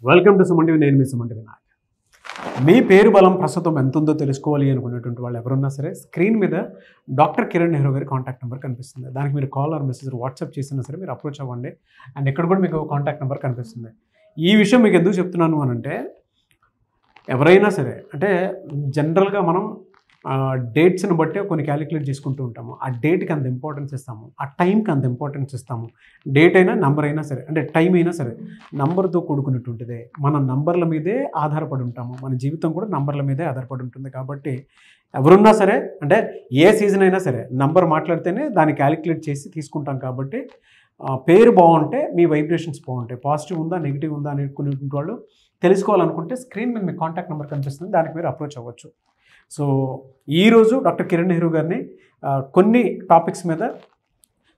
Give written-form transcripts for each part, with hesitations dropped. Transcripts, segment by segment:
Welcome to సుమంటివి. నేను మీ సుమంటి వినాయక్. మీ పేరు బలం ప్రస్తుతం ఎంత ఉందో తెలుసుకోవాలి అనుకునేటువంటి వాళ్ళు ఎవరున్నా సరే స్క్రీన్ మీద డాక్టర్ కిరణ్ నెహ్రూ గారి కాంటాక్ట్ నెంబర్ కనిపిస్తుంది. దానికి మీరు కాల్ ఆర్ మెసేజ్ వాట్సాప్ చేసినా సరే మీరు అప్రోచ్ అవ్వండి. అండ్ ఇక్కడ కూడా మీకు కాంటాక్ట్ నెంబర్ కనిపిస్తుంది. ఈ విషయం మీకు ఎందుకు చెప్తున్నాను అని అంటే, ఎవరైనా సరే అంటే జనరల్గా మనం డేట్స్ని బట్టి కొన్ని క్యాలిక్యులేట్ చేసుకుంటూ ఉంటాము. ఆ డేట్కి అంత ఇంపార్టెన్స్ ఇస్తాము, ఆ టైంకి అంత ఇంపార్టెన్స్ ఇస్తాము. డేట్ అయినా నంబర్ అయినా సరే, అంటే టైం అయినా సరే నంబర్తో కూడుకున్నటువంటిదే. మనం నంబర్ల మీదే ఆధారపడి ఉంటాము. మన జీవితం కూడా నంబర్ల మీదే ఆధారపడి ఉంటుంది. కాబట్టి ఎవరున్నా సరే అంటే ఏ సీజన్ అయినా సరే నంబర్ మాట్లాడితేనే దాన్ని క్యాలిక్యులేట్ చేసి తీసుకుంటాం. కాబట్టి పేరు బాగుంటే మీ వైబ్రేషన్స్ బాగుంటాయి. పాజిటివ్ ఉందా నెగిటివ్ ఉందా అనుకునేటువంటి వాళ్ళు తెలుసుకోవాలనుకుంటే స్క్రీన్ మీద మీ కాంటాక్ట్ నెంబర్ కనిపిస్తుంది, దానికి మీరు అప్రోచ్ అవ్వచ్చు. సో ఈరోజు డాక్టర్ కిరణ్ నెహ్రూ గారిని కొన్ని టాపిక్స్ మీద,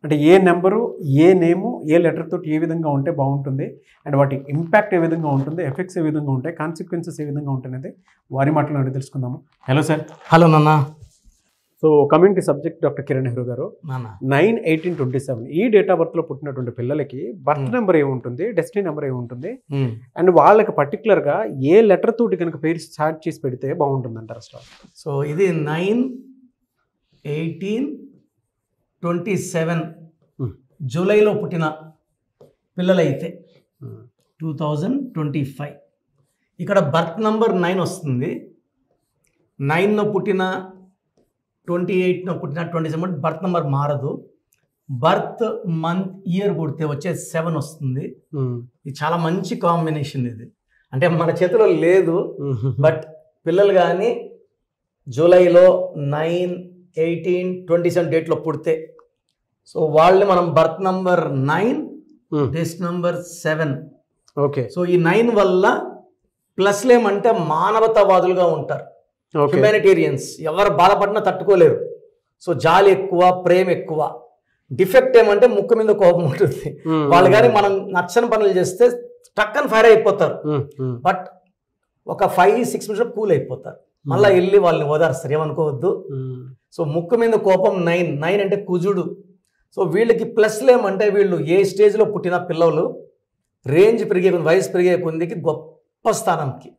అంటే ఏ నెంబరు, ఏ నేము, ఏ లెటర్ తోటి ఏ విధంగా ఉంటే బాగుంటుంది, అండ్ వాటి ఇంపాక్ట్ ఏ విధంగా ఉంటుంది, ఎఫెక్ట్స్ ఏ విధంగా ఉంటాయి, కాన్సిక్వెన్సెస్ ఏ విధంగా ఉంటాయనేది వారి మాటలు తెలుసుకుందాము. Hello sir. హలో నాన్న. So coming to subject, doctor Kiran Nehru గారు 9/18/27 ఈ డేట్ ఆఫ్ బర్త్లో పుట్టినటువంటి పిల్లలకి బర్త్ నెంబర్ ఏముంటుంది, డెస్టినీ నెంబర్ ఏముంటుంది, అండ్ వాళ్ళకి పర్టికులర్గా ఏ లెటర్ తోటి కనుక పేరు స్టార్ట్ చేసి పెడితే బాగుంటుంది అంటారు అసలు? సో ఇది 9/18/27 జూలైలో పుట్టిన పిల్లలైతే 2025 ఇక్కడ బర్త్ నంబర్ 9 వస్తుంది. 9లో పుట్టిన 28లో పుట్టిన 27 బర్త్ నెంబర్ మారదు. బర్త్ మంత్ ఇయర్ కొడితే వచ్చే 7 వస్తుంది. ఇది చాలా మంచి కాంబినేషన్. ఇది అంటే మన చేతిలో లేదు, బట్ పిల్లలు కానీ జూలైలో 9/18/27 డేట్లో పుడితే సో వాళ్ళని మనం బర్త్ నంబర్ 9 డెస్ట్ నంబర్ 7. ఓకే. సో ఈ 9 వల్ల ప్లస్లు ఏమంటే మానవతావాదులుగా ఉంటారు, హ్యుమానిటేరియన్స్. ఎవరు బాధపడినా తట్టుకోలేరు. సో జాలి ఎక్కువ, ప్రేమ ఎక్కువ. డిఫెక్ట్ ఏమంటే ముక్కు మీద కోపం ఉంటుంది. వాళ్ళు కానీ మనం నచ్చని పనులు చేస్తే టక్కన ఫైర్ అయిపోతారు, బట్ ఒక 5-6 నిమిషాలు కూల్ అయిపోతారు. మళ్ళీ వెళ్ళి వాళ్ళని ఓదార్స్తారు, ఏమనుకోవద్దు. సో ముక్కు మీద కోపం 9 అంటే కుజుడు. సో వీళ్ళకి ప్లస్లు ఏమంటే వీళ్ళు ఏ స్టేజ్లో పుట్టిన పిల్లలు రేంజ్ పెరిగే కొద్ది, వయసు పెరిగే కొద్దికి గొప్ప స్థానంకి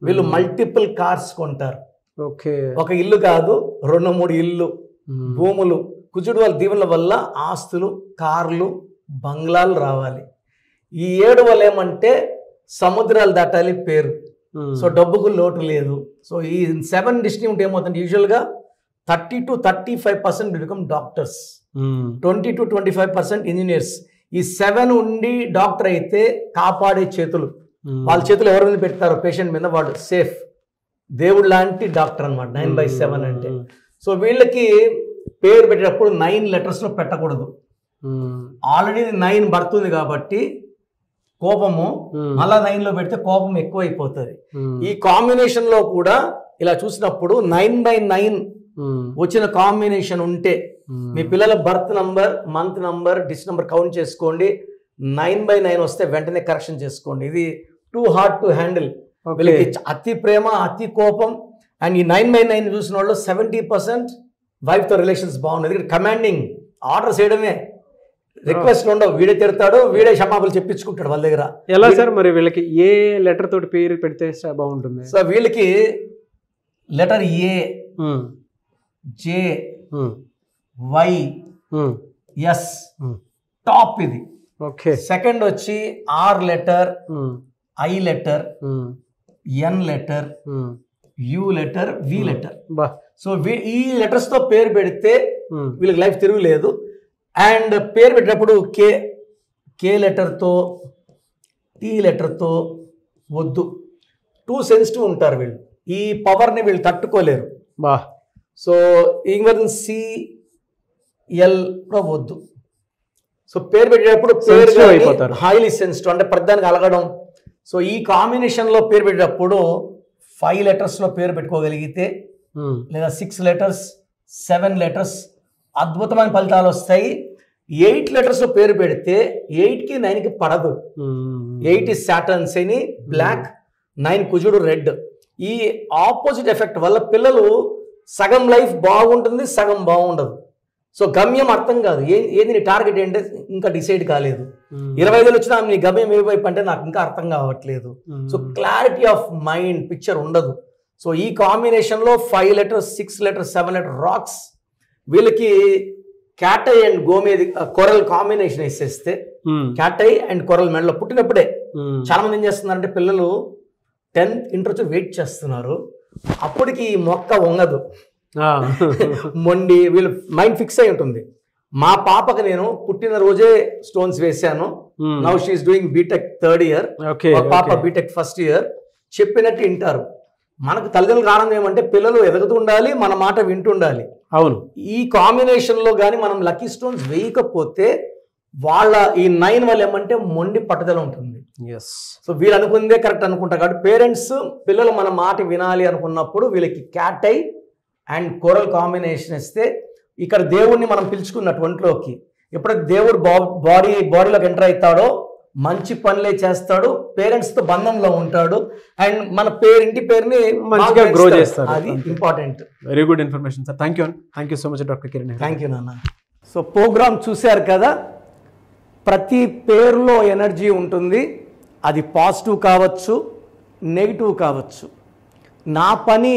వీళ్ళు మల్టిపుల్ కార్స్ కొంటారు. ఓకే. ఒక ఇల్లు కాదు, 2-3 ఇల్లు, భూములు. కుజుడు వాళ్ళ దీవెనల వల్ల ఆస్తులు, కార్లు, బంగ్లాలు రావాలి. ఈ 7 వల్ల ఏమంటే సముద్రాలు దాటాలి పేరు. సో డబ్బుకు లోటు లేదు. సో ఈ 7 డిస్ట్రీ ఉంటే ఏమవుతుంది, యూజువల్గా 30-35% బికమ్ డాక్టర్స్, 20-25% ఇంజనీర్స్. ఈ 7 ఉండి డాక్టర్ అయితే కాపాడే చేతులు, వాళ్ళ చేతులు ఎవరి మీద పెడతారో పేషెంట్ మీద వాడు సేఫ్. దేవుడు లాంటి డాక్టర్ అనమాట 9/7 అంటే. సో వీళ్ళకి పేరు పెట్టేటప్పుడు 9 లెటర్స్లో పెట్టకూడదు. ఆల్రెడీ 9 పడుతుంది కాబట్టి కోపము, మళ్ళా 9లో పెడితే కోపం ఎక్కువైపోతుంది. ఈ కాంబినేషన్ లో కూడా ఇలా చూసినప్పుడు 9/9 వచ్చిన కాంబినేషన్ ఉంటే మీ పిల్లల బర్త్ నంబర్, మంత్ నంబర్, డిస్ నంబర్ కౌంట్ చేసుకోండి. 9/9 వస్తే వెంటనే కరెక్షన్ చేసుకోండి. ఇది టూ హార్డ్ టు హ్యాండిల్. వీళ్ళకి అతి ప్రేమ, అతి కోపం. అండ్ ఈ 9/9 చూసిన వాళ్ళు 70% వైఫ్తో రిలేషన్స్ బాగుండదు. ఇక్కడ కమాండింగ్ ఆర్డర్స్ చేయడమే, రిక్వెస్ట్లు ఉండవు. వీడే తిడతాడు, వీడే క్షమాపణలు చెప్పించుకుంటాడు వాళ్ళ దగ్గర. ఎలా సార్ మరి వీళ్ళకి ఏ లెటర్ తోటి పేరు పెడితే బాగుంటుంది? సో వీళ్ళకి letter A, J, Y, S top ఇది. ఓకే. సెకండ్ వచ్చి R letter, I letter, N letter, U letter, V letter. So ఈ లెటర్స్ తో పేరు పెడితే వీళ్ళకి లైఫ్ తిరుగులేదు. అండ్ పేరు పెట్టినప్పుడు కే లెటర్తో, టీ లెటర్తో వద్దు. టూ సెన్సిటివ్ ఉంటారు వీళ్ళు. ఈ పవర్ని వీళ్ళు తట్టుకోలేరు. సో ఇంగ్లీష్ సిఎల్ వద్దు. సో పేరు పెట్టేటప్పుడు పేరు హైలీ సెన్సిటివ్, అంటే ప్రతిదానికి అలగడం. సో ఈ కాంబినేషన్లో పేరు పెట్టేటప్పుడు 5 లెటర్స్లో పేరు పెట్టుకోగలిగితే, లేదా 6 లెటర్స్, 7 లెటర్స్, అద్భుతమైన ఫలితాలు వస్తాయి. 8 లెటర్స్లో పేరు పెడితే 8కి 9కి పడదు. 8 సాటర్న్ శని బ్లాక్, 9 కుజుడు రెడ్. ఈ ఆపోజిట్ ఎఫెక్ట్ వల్ల పిల్లలు సగం లైఫ్ బాగుంటుంది, సగం బాగుండదు. సో గమ్యం అర్థం కాదు, ఏది నీ టార్గెట్ ఏంటంటే ఇంకా డిసైడ్ కాలేదు. 25 వచ్చినా నీ గమ్యం ఏ వైపు అంటే నాకు ఇంకా అర్థం కావట్లేదు. So clarity of mind picture ఉండదు. సో ఈ కాంబినేషన్లో 5 letters 6 letters 7 letter రాక్స్ వీళ్ళకి క్యాటై అండ్ గోమేది కొరల్ కాంబినేషన్ వేసేస్తే క్యాటై అండ్ కొరల్ మెడలో పుట్టినప్పుడే చాలా మంది ఏం చేస్తున్నారంటే పిల్లలు 10th ఇంటర్ వచ్చి వెయిట్ చేస్తున్నారు, అప్పటికి ఈ మొక్క వంగదు, మొండి వీళ్ళు మైండ్ ఫిక్స్ అయి ఉంటుంది. మా పాపకి నేను పుట్టిన రోజే స్టోన్స్ వేశాను. Now she's doing BTech 3rd year, పాప బీటెక్ 1st year. చెప్పినట్టు వింటారు. మనకు తల్లిదండ్రులకు ఆనందం ఏమంటే పిల్లలు ఎదుగుతుండాలి, మన మాట వింటుండాలి. అవును, ఈ కాంబినేషన్ లో కానీ మనం లక్కీ స్టోన్స్ వేయకపోతే వాళ్ళ ఈ 9 వల్ల ఏమంటే మొండి పట్టుదల ఉంటుంది. సో వీళ్ళు అనుకుందే కరెక్ట్ అనుకుంటారు కాబట్టి పేరెంట్స్ పిల్లలు మన మాట వినాలి అనుకున్నప్పుడు వీళ్ళకి క్యాటై అండ్ కోరల్ కాంబినేషన్ ఇస్తే ఇక్కడ దేవుడిని మనం పిలుచుకున్నట్టు ఒంట్లోకి. ఎప్పుడైతే దేవుడు బాడీలోకి ఎంటర్ అవుతాడో మంచి పనులే చేస్తాడు, పేరెంట్స్ తో బంధంలో ఉంటాడు, అండ్ మన ఇంటి పేరుని మంచిగా గ్రో చేస్తాడు. అది important. Very good information sir. Thank you so much doctor Kiran. Thank you నాన్న. సో ప్రోగ్రామ్ చూశారు కదా, ప్రతి పేరులో ఎనర్జీ ఉంటుంది. అది పాజిటివ్ కావచ్చు, నెగిటివ్ కావచ్చు. నా పని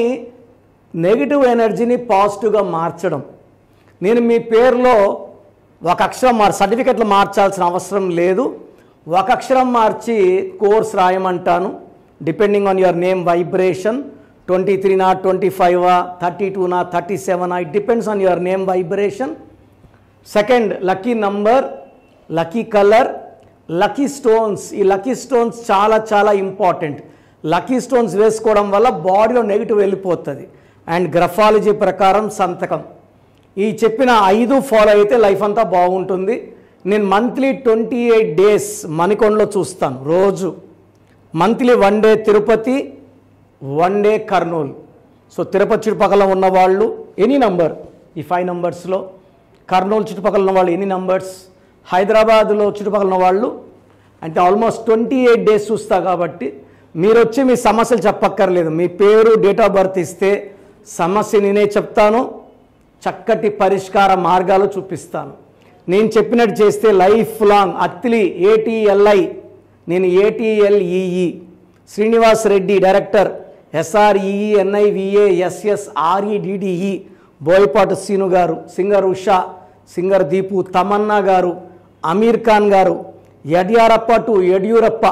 నెగిటివ్ ఎనర్జీని పాజిటివ్గా మార్చడం. నేను మీ పేరులో ఒక అక్షరం సర్టిఫికెట్లు మార్చాల్సిన అవసరం లేదు. ఒక అక్షరం మార్చి కోర్స్ రాయమంటాను. Depending on your name vibration 23 25 32 37 it depends on your name vibration. Second, lucky number, lucky colour, lucky stones. ఈ లక్కీ స్టోన్స్ చాలా చాలా ఇంపార్టెంట్. లక్కీ స్టోన్స్ వేసుకోవడం వల్ల బాడీలో నెగిటివ్ వెళ్ళిపోతుంది. అండ్ గ్రఫాలజీ ప్రకారం సంతకం. ఈ చెప్పిన 5 ఫాలో అయితే లైఫ్ అంతా బాగుంటుంది. నేను మంత్లీ 28 days మణికొండలో చూస్తాను రోజు. Monthly 1 day Tirupati, 1 day Kurnool. So Tirupati చుట్టుపక్కల ఉన్నవాళ్ళు ఎనీ నంబర్, ఈ 5 numbers-లో, కర్నూలు చుట్టుపక్కల ఉన్న వాళ్ళు ఎనీ నంబర్స్, హైదరాబాద్లో చుట్టుపక్కల ఉన్న వాళ్ళు అంటే ఆల్మోస్ట్ 28 days చూస్తా. కాబట్టి మీరు వచ్చి మీ సమస్యలు చెప్పక్కర్లేదు, మీ పేరు డేట్ ఆఫ్ బర్త్ ఇస్తే సమస్య నేనే చెప్తాను, చక్కటి పరిష్కార మార్గాలు చూపిస్తాను. నేను చెప్పినట్టు చేస్తే లైఫ్ లాంగ్. అత్తిలి ATLI, నేను ATLEE, Srinivas Reddy director, SREENIVASSREDDE, Boyapati Seenu గారు, సింగర్ ఉషా, సింగర్ దీపు, తమన్నా గారు, అమీర్ ఖాన్ గారు, యడ్యూరప్ప.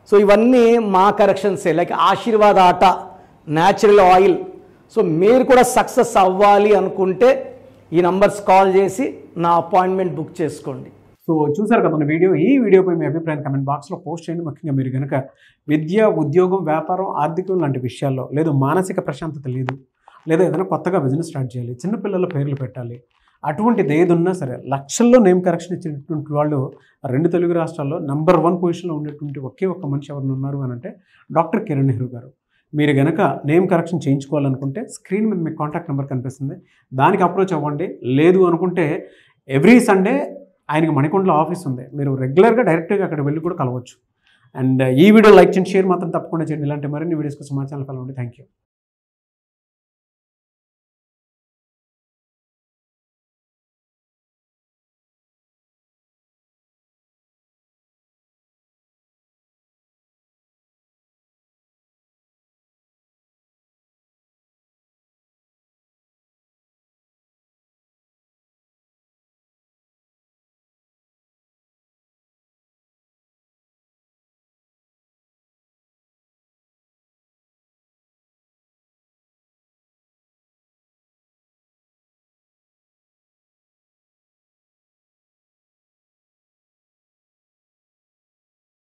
సో ఇవన్నీ మా కరెక్షన్సే. లైక్ ఆశీర్వాద్ ఆట, న్యాచురల్ ఆయిల్. సో మీరు కూడా సక్సెస్ అవ్వాలి అనుకుంటే ఈ నంబర్స్ కాల్ చేసి నా అపాయింట్మెంట్ బుక్ చేసుకోండి. సో చూసారు కదా మన వీడియో. ఈ వీడియోపై మీ అభిప్రాయం కమెంట్ బాక్స్లో పోస్ట్ చేయండి. ముఖ్యంగా మీరు కనుక విద్య, ఉద్యోగం, వ్యాపారం, ఆర్థికం లాంటి విషయాల్లో, లేదు మానసిక ప్రశాంతత లేదు, లేదా ఏదైనా కొత్తగా బిజినెస్ స్టార్ట్ చేయాలి, చిన్నపిల్లల పేర్లు పెట్టాలి, అటువంటిది ఏది ఉన్నా సరే లక్షల్లో నేమ్ కరెక్షన్ ఇచ్చినటువంటి వాళ్ళు 2 తెలుగు రాష్ట్రాల్లో నంబర్ 1 పొజిషన్లో ఉండేటువంటి ఒకే ఒక్క మనిషి ఎవరు ఉన్నారు అని అంటే డాక్టర్ కిరణ్ నెహ్రూ గారు. మీరు కనుక నేమ్ కరెక్షన్ చేయించుకోవాలనుకుంటే స్క్రీన్ మీద మీకు కాంటాక్ట్ నెంబర్ కనిపిస్తుంది, దానికి అప్రోచ్ అవ్వండి. లేదు అనుకుంటే ఎవ్రీ సండే ఆయనకి మణికొండలో ఆఫీస్ ఉంది, మీరు రెగ్యులర్గా డైరెక్ట్గా అక్కడ వెళ్ళి కూడా కలవచ్చు. అండ్ ఈ వీడియో లైక్ చేయండి, షేర్ మాత్రం తప్పకుండా చేయండి. ఇలాంటి మరిన్ని వీడియోస్ కోసం మా ఛానల్ ఫాలో అవ్వండి. Thank you.